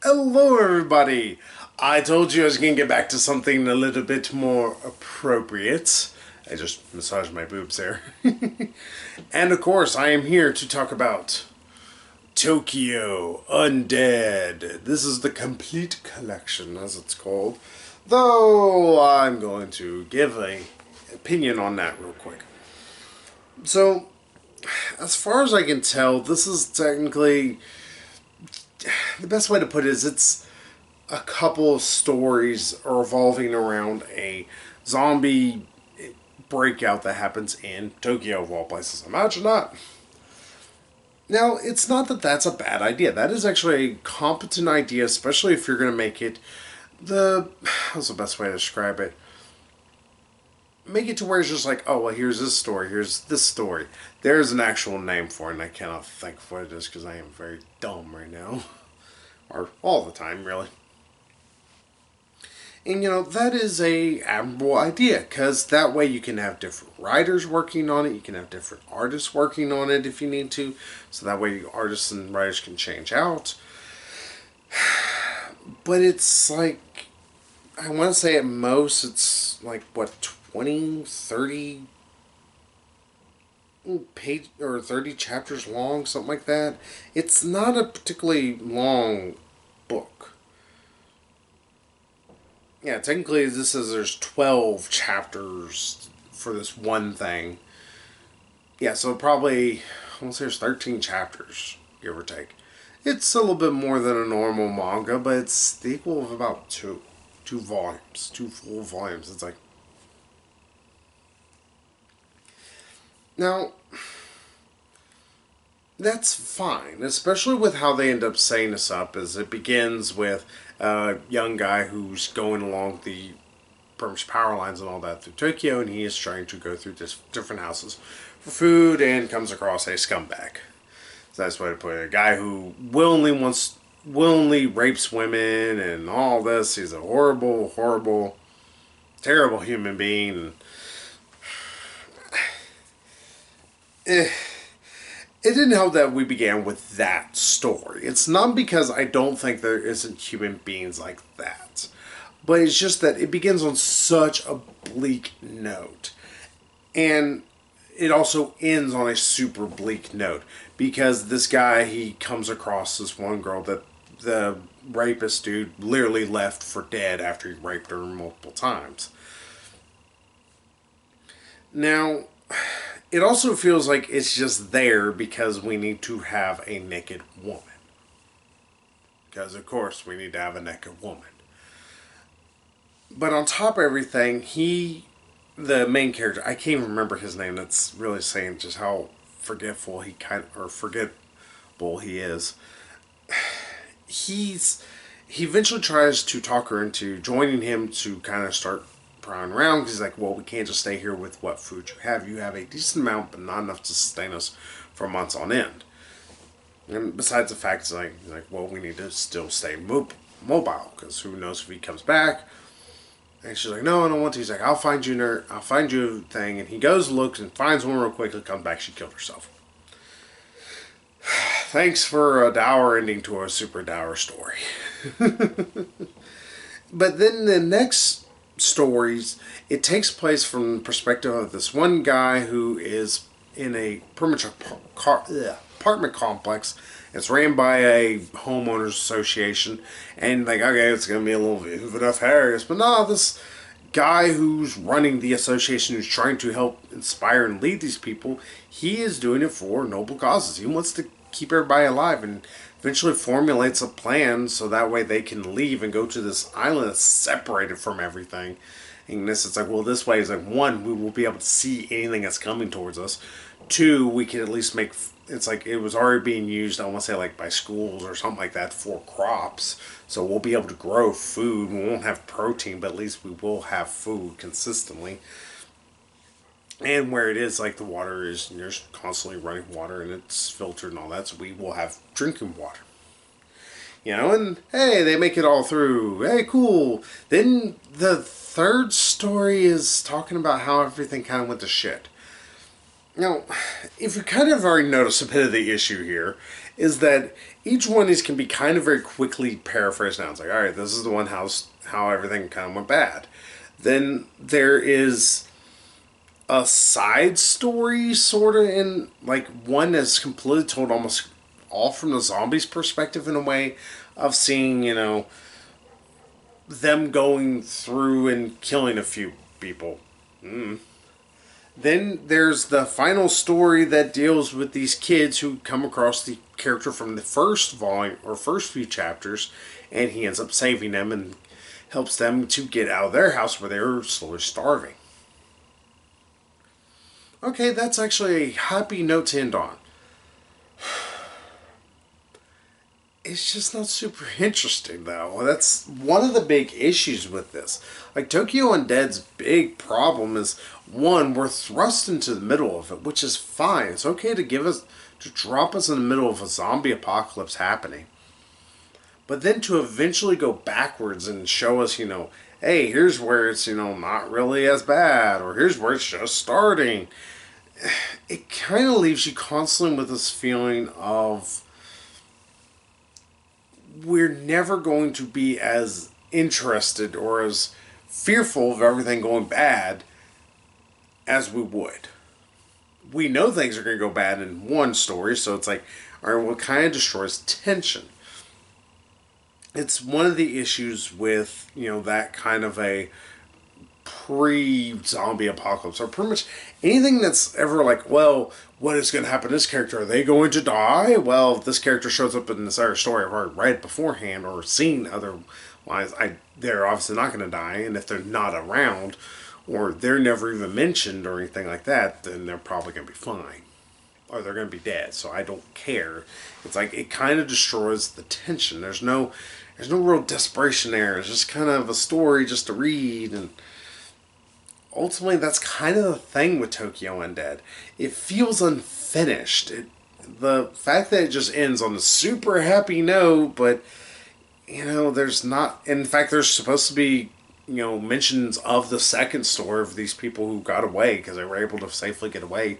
Hello, everybody! I told you I was going to get back to something a little bit more appropriate. I just massaged my boobs there. And of course, I am here to talk about Tokyo Undead. This is the complete collection, as it's called. Though I'm going to give an opinion on that real quick. So, as far as I can tell, this is technically the best way to put it is it's a couple of stories revolving around a zombie breakout that happens in Tokyo, of all places. Imagine that. Now, it's not that that's a bad idea. That is actually a competent idea, especially if you're going to make it what's the best way to describe it? Make it to where it's just like, oh, well, here's this story, here's this story. There's an actual name for it, and I cannot think of what it is because I am very dumb right now. Or all the time, really. And that is a admirable idea because that way you can have different writers working on it, you can have different artists working on it if you need to, so that way artists and writers can change out. But it's like, I want to say at most it's like, what, 20, 30 page or 30 chapters long, something like that. It's not a particularly long book. Yeah, technically this says there's 12 chapters for this one thing. Yeah, so probably, I want to say there's 13 chapters, give or take. It's a little bit more than a normal manga, but it's the equal of about two volumes, two full volumes. It's like, now, that's fine, especially with how they end up setting this up. As it begins with a young guy who's going along the British power lines and all that through Tokyo, and he is trying to go through different houses for food and comes across a scumbag. So that's the way to put it. A guy who willingly rapes women and all this. He's a horrible, horrible, terrible human being. It didn't help that we began with that story. It's not because I don't think there isn't human beings like that, but it's just that it begins on such a bleak note. And it also ends on a super bleak note because this guy, he comes across this one girl that the rapist dude literally left for dead after he raped her multiple times. Now, it also feels like it's just there because we need to have a naked woman. Because, of course, we need to have a naked woman. But on top of everything, the main character, I can't even remember his name, that's really saying just how forgetful forgettable he is. He eventually tries to talk her into joining him to kind of start prowling around because he's like, well, we can't just stay here with what food you have. You have a decent amount, but not enough to sustain us for months on end. And besides the fact, he's like, well, we need to still stay mobile because who knows if he comes back. And she's like, no, I don't want to. He's like, I'll find you a thing. And he goes, looks, and finds one real quick. And comes back, she killed herself. Thanks for a dour ending to a super dour story. But then the next stories, it takes place from the perspective of this one guy who is in a apartment complex. It's ran by a homeowners association, and like, okay, it's gonna be a little bit enough hilarious, but no, this guy who's running the association, who's trying to help inspire and lead these people, he is doing it for noble causes. He wants to keep everybody alive and eventually formulates a plan so that way they can leave and go to this island that's separated from everything. And this, it's like, well, this way is like, one, we will be able to see anything that's coming towards us. Two, we can at least make, it's like it was already being used, I want to say like by schools or something like that for crops. So we'll be able to grow food. We won't have protein, but at least we will have food consistently. And where it is, like the water is, you're constantly running water and it's filtered and all that, so we will have drinking water. And hey, they make it all through. Hey, cool. Then the third story is talking about how everything kind of went to shit. Now, if you kind of already notice a bit of the issue here, is that each one of these can be kind of very quickly paraphrased now. It's like, all right, this is the one how everything kind of went bad. Then there is a side story, sort of, in like one that's completely told almost all from the zombies' perspective in a way of seeing, them going through and killing a few people. Then there's the final story that deals with these kids who come across the character from the first volume or first few chapters, and he ends up saving them and helps them to get out of their house where they're slowly starving. Okay, that's actually a happy note to end on. It's just not super interesting, though. That's one of the big issues with this. Like, Tokyo Undead's big problem is, one, we're thrust into the middle of it, which is fine. It's okay to drop us in the middle of a zombie apocalypse happening. But then to eventually go backwards and show us, hey, here's where it's, not really as bad, or here's where it's just starting. It kind of leaves you constantly with this feeling of we're never going to be as interested or as fearful of everything going bad as we would. We know things are going to go bad in one story, so it's like, all right, well, it kind of destroys tension. It's one of the issues with, that kind of a pre-zombie apocalypse, or pretty much anything that's ever like, well, what is going to happen to this character? Are they going to die? Well, if this character shows up in this other story I've already read beforehand or seen otherwise, they're obviously not going to die, and if they're not around, or they're never even mentioned or anything like that, then they're probably going to be fine. Or they're going to be dead, so I don't care. It's like, it kind of destroys the tension. There's no real desperation there. It's just kind of a story just to read, and ultimately, that's kind of the thing with Tokyo Undead. It feels unfinished. The fact that it just ends on a super happy note, but, there's not... In fact, there's supposed to be, mentions of the second story of these people who got away because they were able to safely get away.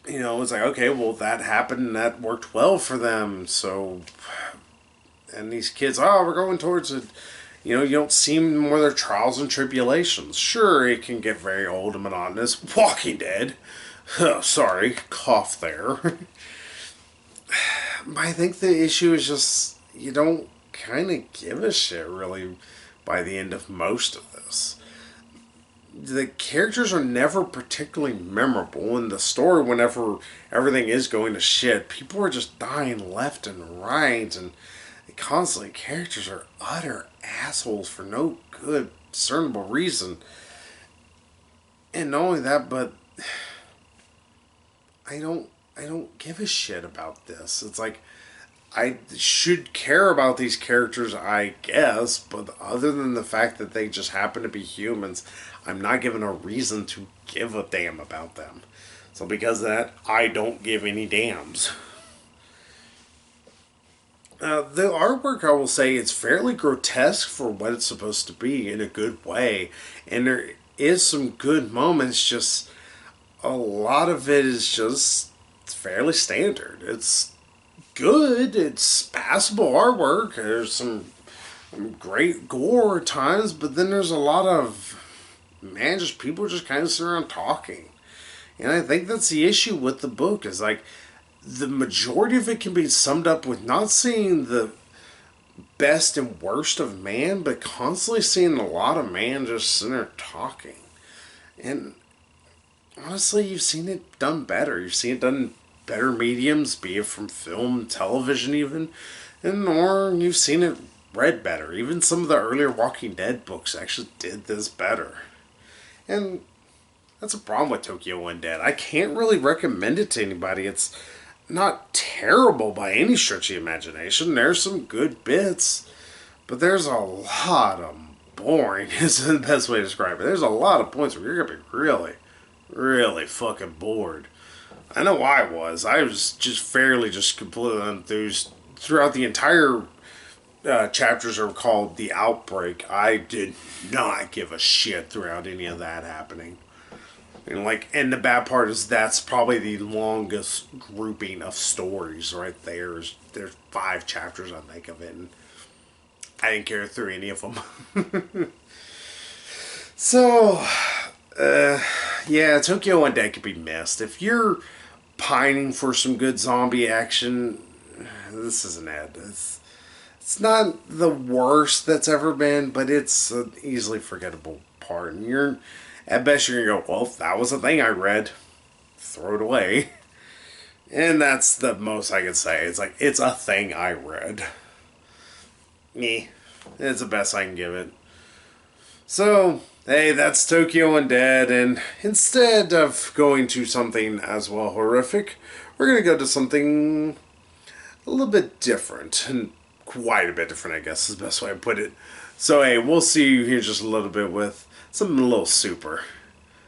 It's like, okay, well, that happened and that worked well for them, so... And these kids, we're going towards it. You don't see more of their trials and tribulations. Sure, it can get very old and monotonous. Walking Dead. Oh, sorry, cough there. But I think the issue is just, you don't kind of give a shit, really, by the end of most of this. The characters are never particularly memorable. In the story, whenever everything is going to shit, people are just dying left and right, and constantly characters are utter assholes for no good discernible reason. And not only that, but I don't give a shit about this. It's like, I should care about these characters, I guess, but other than the fact that they just happen to be humans, I'm not given a reason to give a damn about them. So because of that, I don't give any damns. The artwork, I will say, it's fairly grotesque for what it's supposed to be in a good way. And there is some good moments, just a lot of it is just fairly standard. It's good, it's passable artwork, there's some great gore at times, but then there's a lot of, just people just kind of sit around talking. And I think that's the issue with the book, is like, the majority of it can be summed up with not seeing the best and worst of man, but constantly seeing a lot of man just sitting there talking. And honestly, you've seen it done better. You've seen it done in better mediums, be it from film, television even, or you've seen it read better. Even some of the earlier Walking Dead books actually did this better. And that's a problem with Tokyo Undead. I can't really recommend it to anybody. It's not terrible by any stretch of the imagination. There's some good bits, but there's a lot of boring is the best way to describe it. There's a lot of points where you're going to be really, really fucking bored. I know I was. I was just fairly just completely enthused throughout the entire chapters are called The Outbreak. I did not give a shit throughout any of that happening. And the bad part is that's probably the longest grouping of stories right there. There's 5 chapters, I think, of it, and I didn't carry through any of them. So, yeah, Tokyo Undead could be missed. If you're pining for some good zombie action, this isn't it. It's not the worst that's ever been, but it's an easily forgettable part. And at best, you're going to go, well, that was a thing I read. Throw it away. And that's the most I could say. It's like, it's a thing I read. Me. It's the best I can give it. So, hey, that's Tokyo Undead, and instead of going to something as well horrific, we're going to go to something a little bit different, and quite a bit different, I guess is the best way to put it. So, hey, we'll see you here just a little bit with something a little super.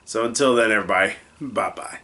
So, until then, everybody, bye-bye.